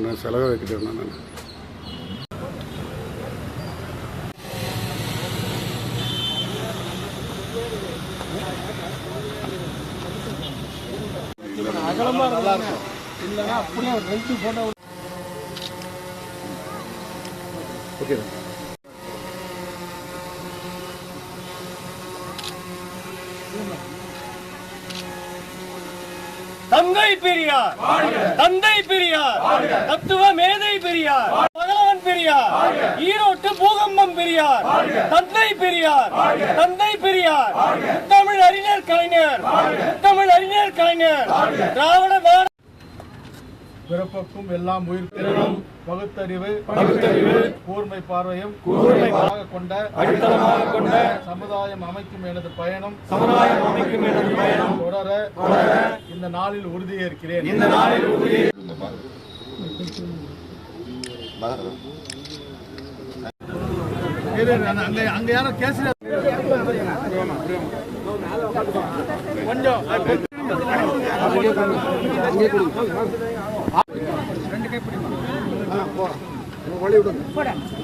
நான் செலவு வைக்கிட்டேன். நான் அகலமா நல்லா இருக்கும். இல்லைன்னா அப்படியே ஒரு 2 போட்டோ. ஓகே. தந்தை பெரியார், தந்தை பெரியார், தத்துவ மேதை பெரியார், பகலவன் பெரியார், ஈரோட்டு பூகம்பம் பெரியார், தந்தை பெரியார், தந்தை பெரியார், தமிழ் அறிஞர் கலைஞர், தமிழ் அறிஞர் கலைஞர், திராவிட மாடல் பிறப்புக்கும் எல்லாம் உயிர்த்திறனும் பகுத்தறிவு கூர்மை பார்வையும் அடித்தளமாக கொண்ட சமுதாயம் அமைக்கும் எனது பயணம் தொடர இந்த நாளில் உறுதியேற்கிறேன். அங்க யாரும் கேசரி கொஞ்சம் 2 கை பிடிமா. வழி விடுங்க.